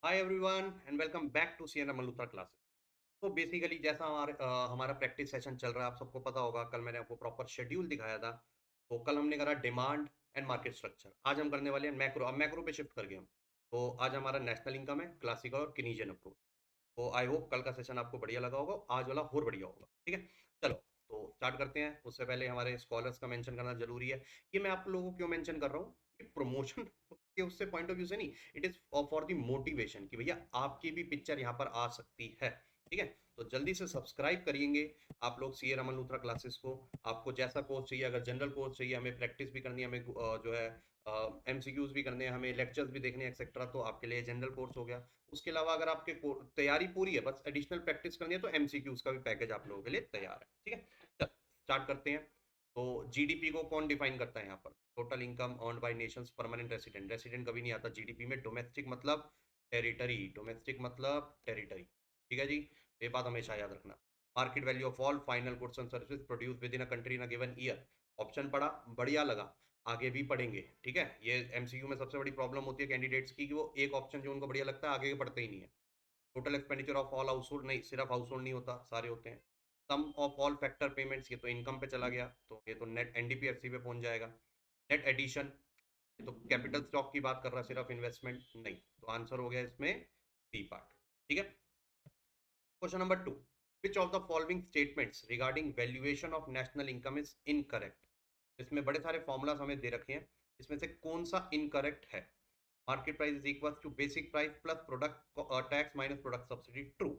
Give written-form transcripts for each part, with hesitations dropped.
Hi everyone and welcome back to CNM Malhotra classes. तो basically जैसा हमारा प्रैक्टिस सेशन चल रहा है, आप सबको पता होगा। कल मैंने आपको प्रॉपर शेड्यूल दिखाया था। तो कल हमने करा डिमांड एंड मार्केट स्ट्रक्चर। आज हम करने वाले हैं मैक्रो। अब मैक्रो पे शिफ्ट कर गए हम। तो आज हमारा नेशनल इनकम है, क्लासिकल और किनीजियन अप्रोच। तो आई होप कल का सेशन आपको बढ़िया लगा होगा, आज वाला और बढ़िया होगा। ठीक है, चलो तो स्टार्ट करते हैं। उससे पहले हमारे स्कॉलर्स का मेंशन करना जरूरी है। ये मैं आप लोगों को क्यों मेंशन कर रहा हूँ कि प्रमोशन के उससे पॉइंट ऑफ व्यू से नहीं, it is for the motivation कि भैया आपकी भी पिक्चर यहाँ पर आ सकती है। ठीक है, तो जल्दी से सब्सक्राइब करिएंगे आप लोग सी ए रमन लूथरा क्लासेस को। आपको जैसा कोर्स चाहिए, अगर जनरल कोर्स चाहिए, हमें प्रैक्टिस भी करनी है, हमें जो है एमसीक्यूज भी करने हैं, हमें लेक्चर्स भी देखने हैं एक्सेट्रा, तो आपके लिए जनरल कोर्स हो गया। उसके अलावा अगर आपके तैयारी पूरी है, बस एडिशनल प्रैक्टिस करनी है, तो एमसीक्यूज का भी पैकेज आप लोगों के लिए तैयार है। ठीक है, चल स्टार्ट करते हैं। तो जीडीपी को कौन डिफाइन करता है यहाँ पर? Total income earned by nations permanent resident. Resident कभी नहीं आता जीडीपी में। डोमेस्टिक मतलब टेरिटरी, डोमेस्टिक मतलब टेरिटरी। ठीक है जी, ये बात हमेशा याद रखना। Market value of all final goods and services produce with in a country in a given year. Option पढ़ा, बढ़िया लगा, आगे भी पढ़ेंगे। ठीक है, ये एमसीक्यू में सबसे बड़ी प्रॉब्लम होती है कैंडिडेट्स की कि वो एक ऑप्शन जो उनको बढ़िया लगता है आगे पढ़ते ही नहीं है। Total expenditure of all house hold, नहीं सिर्फ हाउस होल्ड नहीं होता, सारे होते हैं। सम ऑफ ऑल फैक्टर पेमेंट्स, ये तो इनकम पे चला गया, तो ये तो नेट एनडीपीएफसी पे पहुंच जाएगा। नेट एडिशन, ये तो कैपिटल स्टॉक की बात कर रहा है, सिर्फ इन्वेस्टमेंट नहीं। तो आंसर हो गया इसमें डी पार्ट। ठीक है, question number 2। Which of the following statements regarding valuation of national income is incorrect? इसमें बड़े सारे फॉर्मूलाज हमें दे रखे हैं, इसमें से कौन सा इनकरेक्ट है? Market price is equal to basic price plus product tax minus product subsidy, true.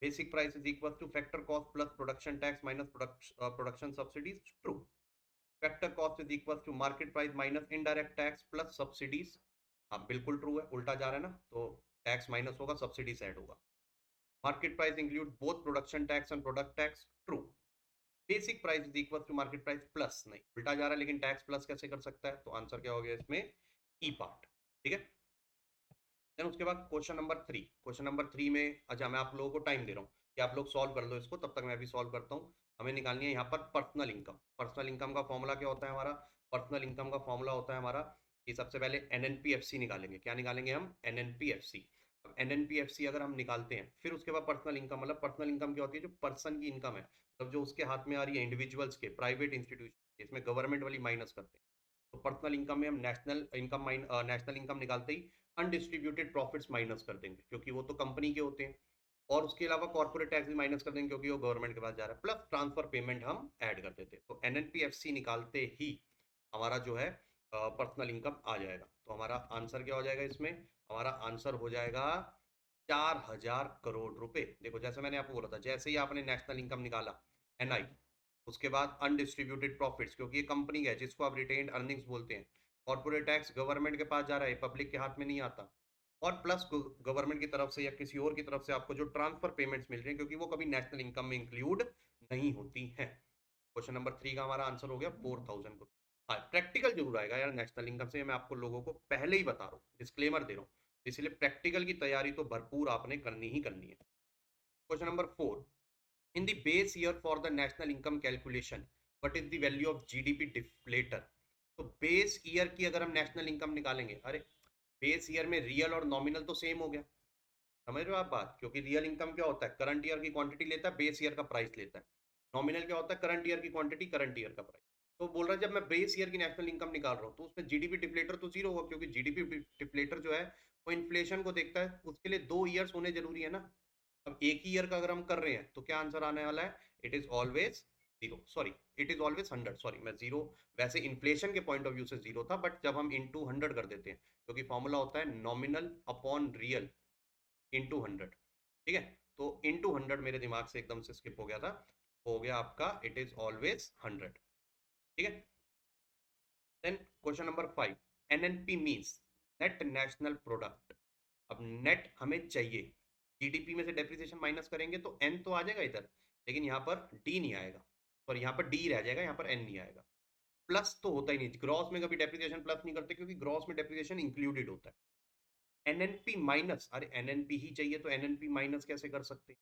Basic price is equal to factor cost plus production tax minus production subsidies, true. Factor cost is equal to market price minus indirect tax plus subsidies, हाँ बिल्कुल true है, उल्टा जा रहा है ना, तो tax minus होगा, सब्सिडीज ऐड होगा। Market price include both production tax and product tax, true. Basic price is equal to market price plus, नहीं उल्टा जा रहा है, लेकिन टैक्स प्लस कैसे कर सकता है? तो आंसर क्या हो गया इसमें? ई पार्ट। ठीक है, देन उसके बाद क्वेश्चन नंबर 3। क्वेश्चन नंबर 3 में, अच्छा मैं आप लोगों को टाइम दे रहा हूँ कि आप लोग सॉल्व कर लो इसको, तब तक मैं भी सॉल्व करता हूँ। हमें निकालनी है यहाँ पर पर्सनल इनकम। पर्सनल इनकम का फॉर्मूला क्या होता है हमारा? पर्सनल इनकम का फॉर्मूला होता है हमारा कि सबसे पहले एनएनपीएफसी निकालेंगे। क्या निकालेंगे हम? एनएनपीएफसी। अब एनएनपीएफसी अगर हम निकालते हैं, फिर उसके बाद पर्सनल इनकम, मतलब पर्सनल इनकम क्या होती है? जो पर्सन की इनकम है, मतलब जो उसके हाथ में आ रही है, इंडिविजुअल्स के, प्राइवेट इंस्टीट्यूशन, इसमें गवर्नमेंट वाली माइनस करते हैं। तो पर्सनल इनकम में हम नेशनल इनकम निकालते ही अनडिस्ट्रीब्यूटेड प्रॉफिट्स माइनस कर देंगे, क्योंकि वो तो कंपनी के होते हैं। और उसके अलावा कॉर्पोरेट टैक्स भी माइनस कर देंगे, क्योंकि वो गवर्नमेंट के पास जा रहा है। प्लस ट्रांसफर पेमेंट हम ऐड कर देते हैं। तो एनएनपीएफसी निकालते ही हमारा जो है पर्सनल इनकम आ जाएगा। तो हमारा आंसर क्या हो जाएगा इसमें? हमारा आंसर हो जाएगा 4,000 करोड़ रुपए। देखो जैसे मैंने आपको बोला था, जैसे ही आपने नेशनल इनकम निकाला, एनआई, उसके बाद अनडिस्ट्रीब्यूटेड प्रॉफिट्स, क्योंकि ये कंपनी का है जिसको आप रिटेन्ड अर्निंग्स बोलते हैं। कॉर्पोरेट टैक्स गवर्नमेंट के पास जा रहा है, पब्लिक के हाथ में नहीं आता। और प्लस गवर्नमेंट की तरफ से या किसी और की तरफ से आपको जो ट्रांसफर पेमेंट्स मिल रही हैं, क्योंकि वो कभी नेशनल इनकम में इंक्लूड नहीं होती हैं। क्वेश्चन नंबर 3 का हमारा आंसर हो गया 4,000 करोड़। हाँ, प्रैक्टिकल जरूर आएगा यार नेशनल इनकम से, मैं आपको लोगों को पहले ही बता रहा हूँ, डिस्क्लेमर दे रहा हूँ। इसलिए प्रैक्टिकल की तैयारी तो भरपूर आपने करनी ही करनी है। Question number 4। In the base year for the national income calculation, what is the value of GDP deflator? तो बेस ईयर की अगर हम नेशनल इनकम निकालेंगे, अरे बेस ईयर में रियल और नॉमिनल तो सेम हो गया। समझ रहे हो आप बात? क्योंकि रियल इनकम क्या होता है? करंट ईयर की क्वांटिटी लेता है, बेस ईयर का प्राइस लेता है। नॉमिनल क्या होता है? करंट ईयर की क्वांटिटी, करंट ईयर का प्राइस। तो बोल रहा है जब मैं बेस ईयर की नेशनल इनकम निकाल रहा हूँ, तो उसमें जीडीपी डिफ्लेटर तो जीरो होगा, क्योंकि जीडीपी डिफ्लेटर जो है वो इन्फ्लेशन को देखता है। उसके लिए 2 ईयर्स होने जरूरी है ना। अब एक ही ईयर का अगर हम कर रहे हैं, तो क्या आंसर आने वाला है? It is always zero, sorry it is always 100, sorry मैं जीरो, वैसे इन्फ्लेशन के पॉइंट ऑफ व्यू से जीरो था, बट जब हम इंटू 100 कर देते हैं, क्योंकि फॉर्मूला होता है नॉमिनल अपॉन रियल इंटू 100। ठीक है, तो इंटू 100 मेरे दिमाग से एकदम से स्किप हो गया था, हो गया आपका इट इज ऑलवेज 100। ठीक है, then question number 5। NNP means net national product. अब नेट हमें चाहिए, जीडीपी में से डेप्रिसिएशन माइनस करेंगे तो एन तो आ जाएगा इधर, लेकिन यहाँ पर डी नहीं आएगा, और यहाँ पर डी रह जाएगा, यहाँ पर एन नहीं आएगा। प्लस तो होता ही नहीं, ग्रॉस में कभी डेप्रिसिएशन प्लस नहीं करते, क्योंकि ग्रॉस में डेप्रिसिएशन इंक्लूडेड होता है। एनएनपी माइनस, अरे एनएनपी ही चाहिए तो एनएनपी माइनस कैसे कर सकते हैं?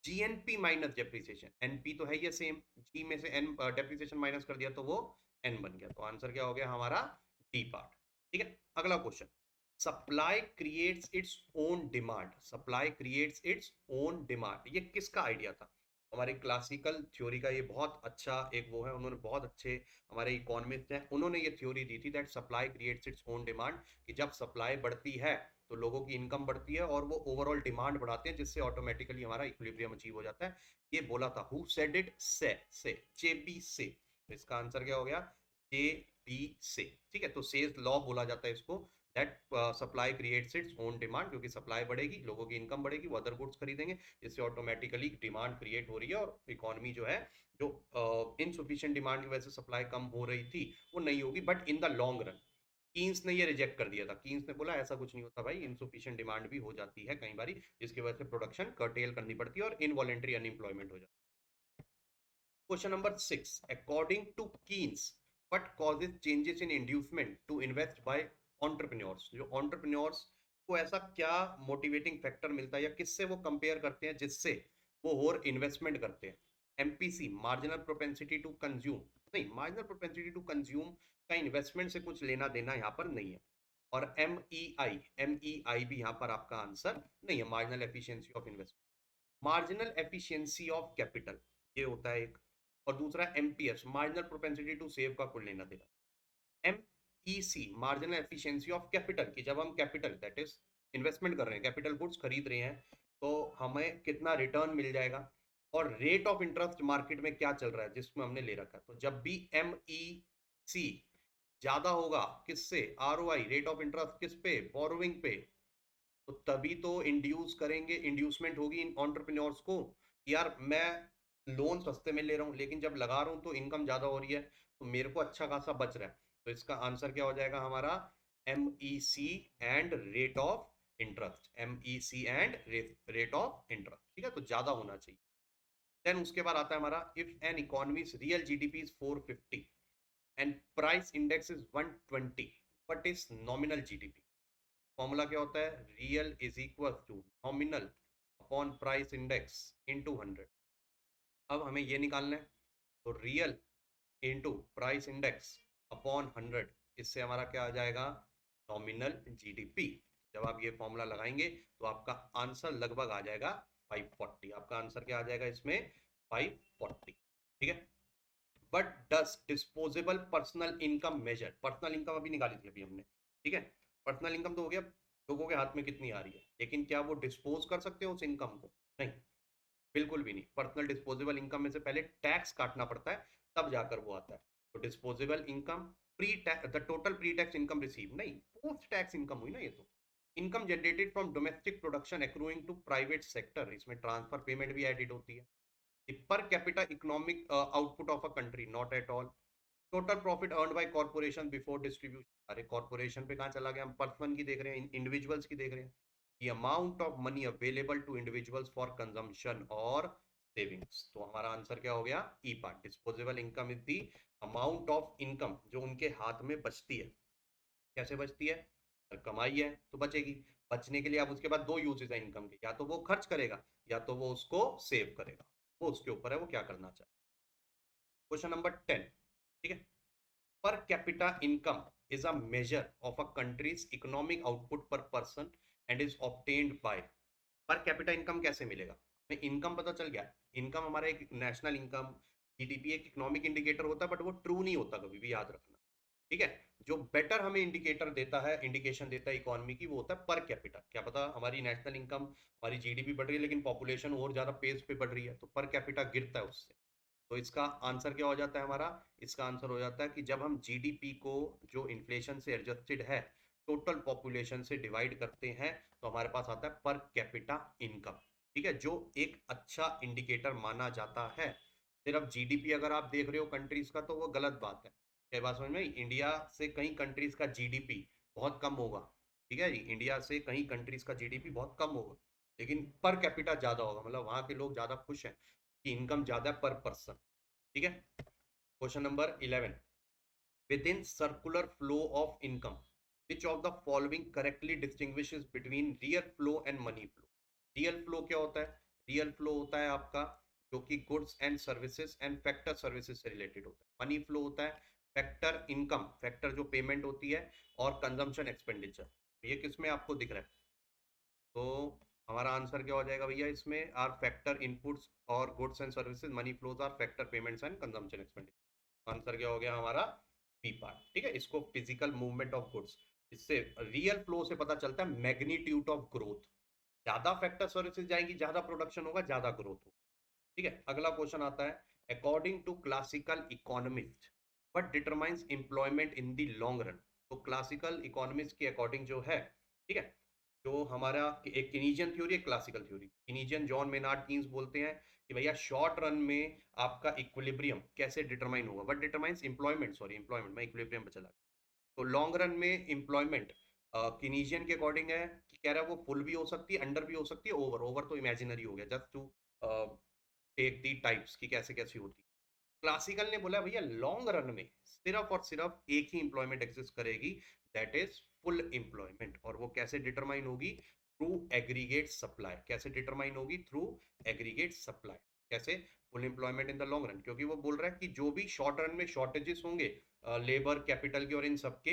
जीएनपी माइनस डेप्रिसिएशन, एनपी तो है ये सेम, जी में से एन डेप्रिसिएशन माइनस कर दिया तो वो एन बन गया। तो आंसर क्या हो गया हमारा? D part. ठीक है, अगला question. Supply creates its own demand, supply creates its own demand, ये किसका आइडिया था? हमारे क्लासिकल थ्योरी का ये बहुत अच्छा एक वो है, उन्होंने बहुत अच्छे हमारे इकोनॉमिस्ट हैं, उन्होंने ये थ्योरी दी थी that supply creates its own demand, कि जब सप्लाई बढ़ती है तो लोगों की इनकम बढ़ती है और वो ओवरऑल डिमांड बढ़ाते हैं, जिससे ऑटोमेटिकली हमारा इक्विलिब्रियम अचीव हो जाता है। ये बोला था, हु सेड इट? से जेबी से। तो इसका आंसर क्या हो गया? जेबी से। ठीक है, तो सेज लॉ बोला जाता है इसको, that supply creates its own demand, क्योंकि सप्लाई बढ़ेगी लोगों की इनकम बढ़ेगी, वो अदर गुड्स खरीदेंगे, जिससे ऑटोमेटिकली डिमांड क्रिएट हो रही है और इकोनॉमी जो है, जो इनसुफिशिएंट डिमांड की वजह से सप्लाई कम हो रही थी वो नहीं होगी, but in the long run. Keynes ने ये रिजेक्ट कर दिया था, कीन्स ने बोला ऐसा कुछ नहीं होता भाई, इनसुफिशिएंट डिमांड भी हो जाती है कई बारी, जिसकी वजह से प्रोडक्शन कर्टेल करनी पड़ती है और इनवॉलेंट्री अनएम्प्लॉयमेंट हो जाता है। Question number 6. According to Keynes, what causes changes in inducement to invest by entrepreneurs? जो entrepreneurs को ऐसा क्या मोटिवेटिंग फैक्टर मिलता है या किससे वो कंपेयर करते हैं जिससे वो और इन्वेस्टमेंट करते हैं? MPC, marginal propensity to consume, नहीं, मार्जिनल प्रोपेंसिटी टू कंज्यूम का इन्वेस्टमेंट से कुछ लेना देना यहाँ पर नहीं है। और एमईआई भी यहाँ पर आपका आंसर नहीं है, marginal efficiency of investment. Marginal efficiency of capital ये होता है एक, और दूसरा MPS, marginal propensity to save का कुल लेना देना। MEC, marginal efficiency of capital, की जब हम कैपिटल दैट इज इन्वेस्टमेंट कर रहे हैं, कैपिटल गुड्स खरीद रहे हैं, तो हमें कितना रिटर्न मिल जाएगा, और रेट ऑफ इंटरेस्ट मार्केट में क्या चल रहा है जिसमें हमने ले रखा है। तो जब भी एमईसी ज्यादा होगा किससे? आरओआई, रेट ऑफ इंटरेस्ट किस पे? बोरोइंग पे। तो तभी तो इंड्यूस करेंगे, इंड्यूसमेंट होगी इन ऑन्टरप्रेन्योर्स को, यार मैं लोन सस्ते में ले रहा हूँ लेकिन जब लगा रहा हूँ तो इनकम ज्यादा हो रही है, तो मेरे को अच्छा खासा बच रहा है। तो इसका आंसर क्या हो जाएगा हमारा? M E C and rate of interest, M E C and rate of interest. ठीक है, तो ज्यादा होना चाहिए। देन उसके बाद आता है हमारा, if an economy's real GDP is 450 and price index is 120, what is nominal GDP? Formula क्या होता है? Real is equal to nominal upon price index into 100। अब हमें ये निकालना है, तो real into price index upon 100, इससे हमारा क्या आ जाएगा? Nominal GDP. जब आप ये फॉर्मूला लगाएंगे तो आपका आंसर लगभग आ जाएगा 540। आपका आंसर क्या आ जाएगा इसमें? 540। ठीक है, but does disposable personal income measure, personal income अभी निकाली थी अभी हमने, ठीक है, पर्सनल इनकम तो हो गया लोगों के हाथ में कितनी आ रही है, लेकिन क्या वो डिस्पोज कर सकते हैं उस इनकम को? नहीं, बिल्कुल भी नहीं। पर्सनल डिस्पोजेबल इनकम में से पहले टैक्स काटना पड़ता है, तब जाकर वो आता है। तो disposable income, pre tax, the total pre tax income receive, नहीं, पोस्ट टैक्स इनकम हुई ना ये तो। Income generated from domestic production accruing to private sector, इसमें ट्रांसफर पेमेंट भी एडिड होती है। Per capita economic output of a country, not at all. Total profit earned by corporation before distribution, अरे corporation पे कहाँ चला गया? हम पर्सन की देख रहे हैं, इंडिविजुअल्स की देख रहे हैं। the amount of money available to individuals for consumption और savings, तो हमारा आंसर क्या हो गया? E part, disposable income is the amount of income जो उनके हाथ में बचती है। कैसे बचती है? अगर कमाई है तो बचेगी, बचने के लिए अब उसके बाद दो यूजेस है इनकम के, या तो वो खर्च करेगा या तो वो उसको सेव करेगा, वो उसके ऊपर है वो क्या करना चाहे। क्वेश्चन नंबर 10, ठीक है, per capita income is a measure of a country's economic output per person and is obtained by। Per capita income कैसे मिलेगा? हमें इनकम पता चल गया, इनकम हमारा एक नेशनल इनकम, जीडीपी एक इकोनॉमिक इंडिकेटर होता है, बट वो ट्रू नहीं होता कभी भी, याद रखना। ठीक है, जो बेटर हमें इंडिकेटर देता है, इंडिकेशन देता है इकोनॉमी की, वो होता है पर कैपिटा। क्या पता हमारी नेशनल इनकम, हमारी जीडीपी बढ़ रही है लेकिन पॉपुलेशन और ज्यादा पेस पे बढ़ रही है, तो पर कैपिटा गिरता है उससे। तो इसका आंसर क्या हो जाता है हमारा? इसका आंसर हो जाता है कि जब हम जीडीपी को, जो इन्फ्लेशन से एडजस्टेड है, टोटल पॉपुलेशन से डिवाइड करते हैं, तो हमारे पास आता है पर कैपिटा इनकम। ठीक है, जो एक अच्छा इंडिकेटर माना जाता है। सिर्फ जीडीपी अगर आप देख रहे हो कंट्रीज का तो वो गलत बात है। क्या बात समझ में? इंडिया से कई कंट्रीज का जीडीपी बहुत कम होगा, ठीक है जी, इंडिया से कई कंट्रीज का जीडीपी बहुत कम होगा, लेकिन पर कैपिटा ज्यादा होगा, मतलब वहां के लोग ज्यादा खुश हैं कि इनकम ज्यादा पर पर्सन। ठीक है, question number 11, with in circular flow of income which of the following correctly distinguishes between real flow and money flow? Real flow क्या होता है? रियल फ्लो होता है आपका जो कि goods and services and factor services से रिलेटेड होता है। मनी फ्लो होता है फैक्टर इनकम, फैक्टर जो पेमेंट होती है, और कंजम्पशन एक्सपेंडिचर। ये किस में आपको दिख रहा है? तो हमारा आंसर क्या हो जाएगा भैया इसमें? आर फैक्टर इनपुट्स और goods and services money flows are factor payments and consumption expenditure. Answer क्या हो गया हमारा? B part. ठीक है, इसको फिजिकल मूवमेंट ऑफ गुड्स, इससे रियल फ्लो से पता चलता है मैग्नीट्यूड ऑफ ग्रोथ। ज्यादा फैक्टर सर्विसेज जाएंगी, ज्यादा प्रोडक्शन होगा, ज्यादा ग्रोथ होगा। ठीक है, अगला क्वेश्चन आता है according to classical economist what determines employment in the long run. तो क्लासिकल इकोनॉमिस्ट के अकॉर्डिंग जो है, ठीक है, जो हमारा एक किनीजियन थ्योरी है, classical theory, Keynesian John Maynard Keynes बोलते हैं कि भैया शॉर्ट रन में आपका इक्विलिब्रियम कैसे डिटरमाइन होगा, what determines employment, sorry employment, मैं इक्विलिब्रियम पे चला। तो लॉन्ग रन में एम्प्लॉयमेंट किनीजियन के अकॉर्डिंग है कि कह रहा है वो फुल भी हो सकती है, अंडर भी हो सकती है, ओवर, ओवर तो इमेजिनरी हो गया, just to take the types की कैसे कैसी होती है। क्लासिकल ने बोला भैया लॉन्ग रन में सिर्फ और सिर्फ एक ही इंप्लॉयमेंट एग्जिस्ट करेगी, दैट इज फुल एम्प्लॉयमेंट। और वो कैसे डिटरमाइन होगी? Through aggregate supply. कैसे डिटरमाइन होगी? Through aggregate supply. कैसे? Full employment in the long run, क्योंकि वो बोल रहा है कि जो भी शॉर्ट रन में शॉर्टेजेस होंगे लेबर कैपिटल के और इन सबके,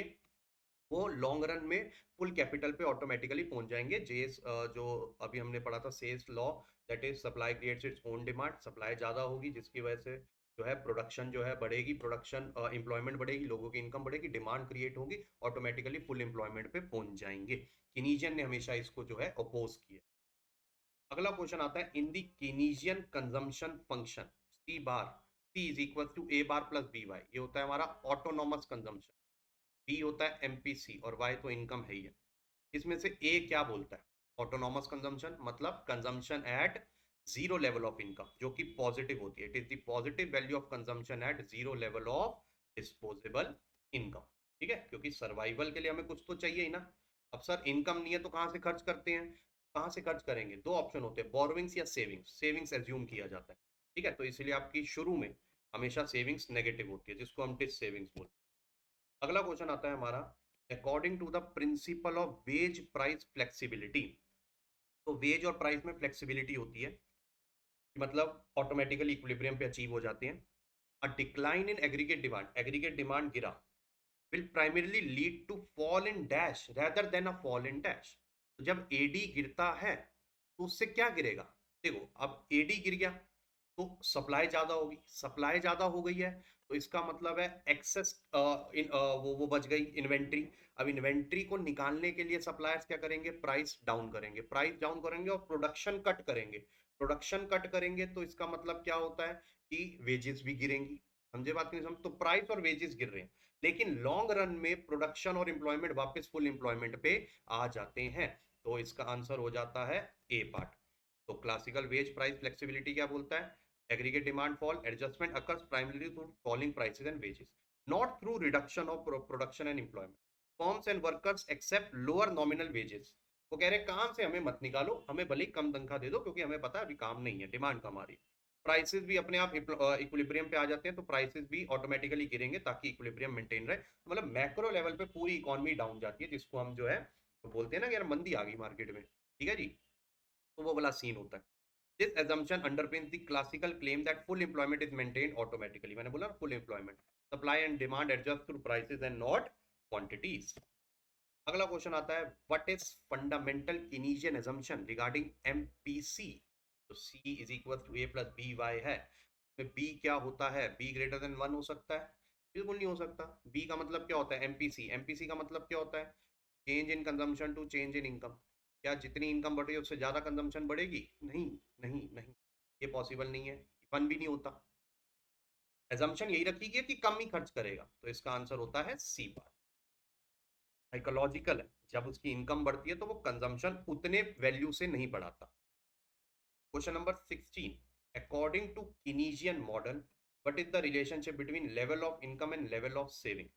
वो लॉन्ग रन में फुल कैपिटल पे ऑटोमेटिकली पहुंच जाएंगे। जेस जो अभी हमने पढ़ा था सेल्स law, that is supply creates its own demand. Supply ज्यादा होगी जिसकी वजह से जो है प्रोडक्शन जो है बढ़ेगी, प्रोडक्शन एम्प्लॉयमेंट बढ़ेगी, लोगों की इनकम बढ़ेगी, डिमांड क्रिएट होगी, ऑटोमेटिकली फुल एम्प्लॉयमेंट पे पहुंच जाएंगे। किनीजियन ने हमेशा इसको जो है अपोज किया। अगला क्वेश्चन आता है in the Keynesian consumption function C bar, C is equal to A bar plus B Y, ये होता है हमारा ऑटोनॉमस कंजम्पशन, बी होता है एमपीसी और वाई तो इनकम है ही है। इसमें से ए क्या बोलता है? ऑटोनॉमस कंजम्पशन मतलब consumption at zero level of income, जो कि पॉजिटिव होती है। It is the positive value of consumption at zero level of disposable income. ठीक है, क्योंकि सर्वाइवल के लिए हमें कुछ तो चाहिए ही ना। अब सर इनकम नहीं है तो कहां से खर्च करते हैं? कहां से खर्च करेंगे? दो ऑप्शन होते हैं, बोरोविंग्स या सेविंग्स। सेविंग्स एज्यूम किया जाता है। ठीक है, तो इसलिए आपकी शुरू में हमेशा सेविंग्स नेगेटिव होती है, जिसको हम डिस सेविंग्स बोलते हैं। अगला क्वेश्चन आता है हमारा according to the principle of wage price flexibility. तो वेज और प्राइस में फ्लेक्सिबिलिटी होती है, मतलब ऑटोमेटिकली इक्विलिब्रियम पे अचीव हो जाते हैं। A decline in aggregate demand, aggregate demand गिरा, will primarily lead to fall in dash rather than a fall in dash. तो जब एडी गिरता है तो उससे क्या गिरेगा? देखो अब एडी गिर गया तो सप्लाई ज्यादा होगी, सप्लाई ज्यादा हो गई है तो इसका मतलब है एक्सेस वो बच गई इन्वेंट्री। अब इन्वेंट्री को निकालने के लिए सप्लायर्स क्या करेंगे? प्राइस डाउन करेंगे, प्राइस डाउन करेंगे और प्रोडक्शन कट करेंगे। प्रोडक्शन कट करेंगे तो इसका मतलब क्या होता है कि वेजेस भी गिरेंगी। समझे बात नहीं? समझ? तो प्राइस और वेजेस गिर रहे हैं, लेकिन लॉन्ग रन में प्रोडक्शन और एम्प्लॉयमेंट वापस फुल एम्प्लॉयमेंट पे आ जाते हैं। तो इसका आंसर हो जाता है ए पार्ट। तो क्लासिकल वेज प्राइस फ्लेक्सिबिलिटी क्या बोलता है? aggregate demand fall adjustment occurs primarily through falling prices and wages, not through reduction of production and employment. Firms and workers accept lower nominal wages. वो कह रहे काम से हमें मत निकालो, हमें भले ही कम तनख्वाह दे दो, क्योंकि हमें पता है अभी काम नहीं है, डिमांड कम आ रही है। प्राइसेस भी अपने आप इक्विलिब्रियम पे आ जाते हैं, तो प्राइसेस भी ऑटोमेटिकली गिरेंगे ताकि इक्विलिब्रियम मेंटेन रहे। मतलब मैक्रो लेवल पे पूरी इकोनॉमी डाउन जाती है, जिसको हम जो है तो बोलते हैं ना कि यार मंदी आ गई मार्केट में। ठीक है जी, तो वो वाला सीन होता है। This assumption underpins the classical claim that full employment is maintained automatically. मैंने बोला full employment, supply and demand adjust through prices and not quantities. अगला क्वेश्चन आता है what is fundamental Keynesian assumption regarding MPC? तो C is equal to A plus BY है। में B क्या होता है? B greater than 1 हो सकता है? बिल्कुल नहीं हो सकता। B का मतलब क्या होता है? MPC। MPC का मतलब क्या होता है? Change in consumption to change in income. क्या जितनी इनकम बढ़ रही है उससे ज्यादा कंजम्पशन बढ़ेगी? नहीं, नहीं, नहीं, ये पॉसिबल नहीं है, वन भी नहीं होता। एजम्पशन यही रखी है कि कम ही खर्च करेगा, तो इसका आंसर होता है सी पार्ट। साइकोलॉजिकल है, जब उसकी इनकम बढ़ती है तो वो कंजम्पशन उतने वैल्यू से नहीं बढ़ाता। Question number 16, according to Keynesian model what is the relationship between level of income and level of saving.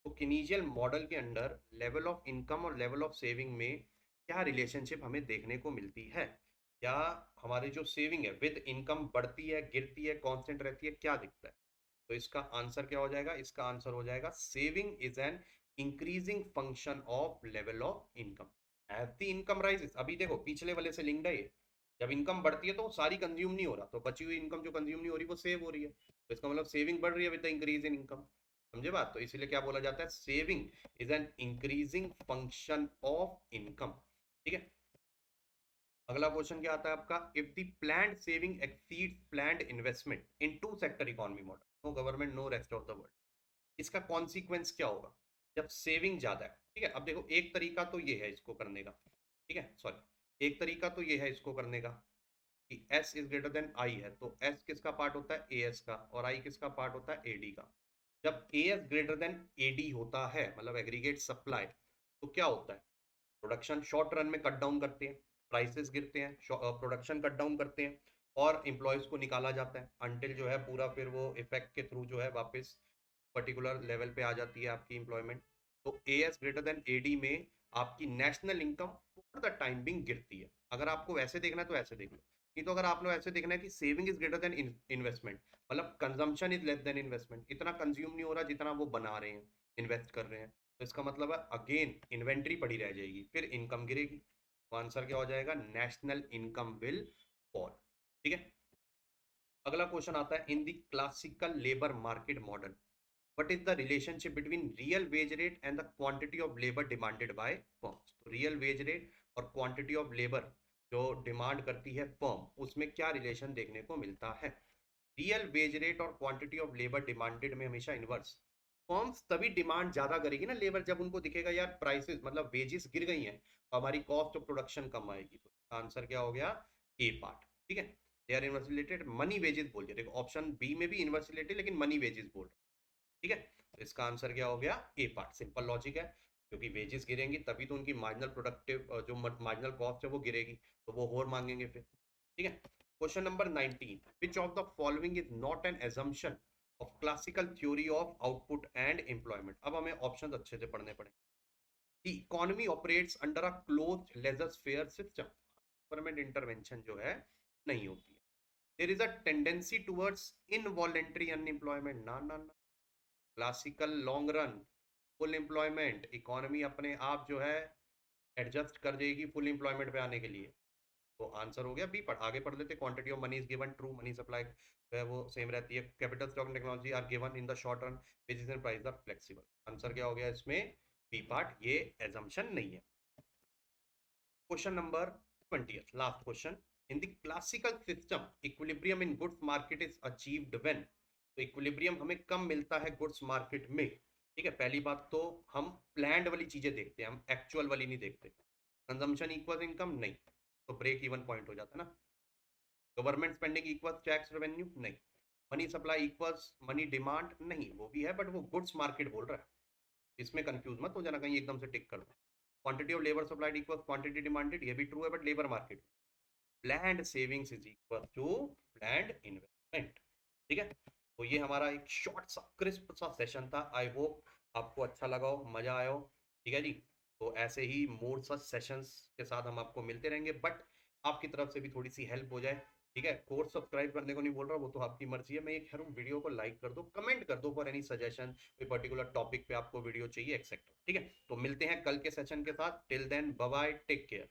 तो किनीजियन मॉडल के अंदर लेवल ऑफ इनकम और लेवल ऑफ सेविंग में क्या रिलेशनशिप हमें देखने को मिलती है? क्या हमारी जो सेविंग है विद इनकम बढ़ती है, गिरती है, कांस्टेंट रहती है, क्या दिखता है? तो इसका आंसर क्या हो जाएगा? इसका आंसर हो जाएगा saving is an increasing function of level of income. As the income rises, अभी देखो पिछले वाले से लिंक्ड है ये, जब इनकम बढ़ती है तो सारी कंज्यूम नहीं हो रहा, तो बची हुई इनकम जो कंज्यूम नहीं हो रही वो सेव हो रही है, तो इसका मतलब सेविंग बढ़ रही है with the increase in income. समझे बात? तो इसीलिए क्या बोला जाता है, saving is an increasing function of income. ठीक है, अगला क्वेश्चन क्या आता है आपका, if the planned saving exceeds planned investment in two sector economy model, no government no rest of the world, इसका कॉन्सिक्वेंस क्या होगा जब सेविंग ज्यादा है? ठीक है, अब देखो एक तरीका तो ये है इसको करने का, ठीक है, सॉरी, एक तरीका तो ये है इसको करने का कि S is greater then I है, तो S किसका पार्ट होता है, AS का, और I किसका पार्ट होता है, AD का। जब AS ग्रेटर देन AD होता है, मतलब एग्रीगेट सप्लाई, तो क्या होता है, प्रोडक्शन शॉर्ट रन में कट डाउन करते हैं, प्राइसेस गिरते हैं, प्रोडक्शन कट डाउन करते हैं, और एम्प्लॉयज को निकाला जाता है अनटिल जो है पूरा फिर वो इफेक्ट के थ्रू जो है वापस पर्टिकुलर लेवल पे आ जाती है आपकी इंप्लॉयमेंट। तो AS ग्रेटर देन AD में आपकी national income for the time being गिरती है। अगर आपको वैसे देखना है तो ऐसे देख लो, नहीं तो अगर आपको ऐसे देखना है कि saving is greater than investment, मतलब consumption is less than investment, इतना कंज्यूम नहीं हो रहा जितना वो बना रहे हैं, इन्वेस्ट कर रहे हैं, तो इसका मतलब है अगेन इन्वेंट्री पड़ी रह जाएगी, फिर इनकम गिरेगी। तो आंसर क्या हो जाएगा, नेशनल इनकम विल फॉल। ठीक है, अगला क्वेश्चन आता है, in the classical labour market model what is the relationship between real wage rate and the quantity of labor demanded by firms? तो real wage rate और quantity of labor जो demand करती है फर्म, उसमें क्या relation देखने को मिलता है? रियल वेज रेट और क्वांटिटी ऑफ लेबर डिमांडेड में हमेशा इनवर्स, फर्म्स तभी डिमांड ज्यादा करेगी ना लेबर जब उनको दिखेगा यार प्राइसेस मतलब वेजेस गिर गई हैं, तो हमारी कॉस्ट ऑफ प्रोडक्शन कम आएगी। तो आंसर क्या हो गया, ए पार्ट। ठीक है, they are inverse related, money wages बोल दिया, देखो ऑप्शन बी में भी इनवर्स रिलेटेड लेकिन मनी वेजेस बोल रहा है। ठीक है, तो इसका आंसर क्या हो गया, ए पार्ट। सिंपल लॉजिक है, क्योंकि वेजेस गिरेंगी तभी तो उनकी मार्जिनल प्रोडक्टिव जो मार्जिनल कॉस्ट है वो गिरेगी, तो वो और मांगेंगे फिर। ठीक है, question number 19, which of the following is not an assumption of classical theory of output and employment? अब हमें ऑप्शन अच्छे से पढ़ने पड़ेंगे। The economy operates under a closed laissez faire system, government intervention जो है नहीं होती है। There is a tendency towards involuntary unemployment, ना ना ना, classical long run full employment, economy अपने आप जो है एडजस्ट कर देगी फुल एम्प्लॉयमेंट पे आने के लिए। तो आंसर हो गया बी। आगे पढ़ लेते, quantity of money is given, true money supply जो है वो सेम रहती है, capital stock technology are given in the short run, wages and prices are flexible. Answer क्या हो गया इसमें, बी पार्ट, ये एजम्पशन नहीं है। Question number 20, last question, in the classical system equilibrium in goods market is achieved when? तो equilibrium हमें कम मिलता है गुड्स मार्केट में। ठीक है, पहली बात तो हम प्लान्ड वाली चीजें देखते हैं, हम एक्चुअल वाली नहीं देखते। कंजम्पशन इक्वल इनकम नहीं, तो ब्रेक इवन पॉइंट हो जाता है ना। Government spending equals tax revenue नहीं, money supply equals money demand नहीं, वो भी है बट वो गुड्स मार्केट बोल रहा है, इसमें कंफ्यूज मत हो जाना कहीं एकदम से टिक कर दो। Quantity of labour supplied equals quantity demanded, ये भी ट्रू है but labour market. Planned savings is equal to planned investment. ठीक है, तो ये हमारा एक शॉर्ट सा क्रिस्प सा सेशन था, आई होप आपको अच्छा लगा हो, मजा आया हो। ठीक है जी, तो ऐसे ही मोर सच सेशंस के साथ हम आपको मिलते रहेंगे, बट आपकी तरफ से भी थोड़ी सी हेल्प हो जाए। ठीक है, कोर्स सब्सक्राइब करने को नहीं बोल रहा, वो तो आपकी मर्जी है, मैं ये कह रहा हूँ वीडियो को लाइक कर दो, कमेंट कर दो फॉर एनी सजेशन, कोई पर्टिकुलर टॉपिक पे आपको वीडियो चाहिए एक्सेट्रा। ठीक है, तो मिलते हैं कल के सेशन के साथ, till then bye bye, take care.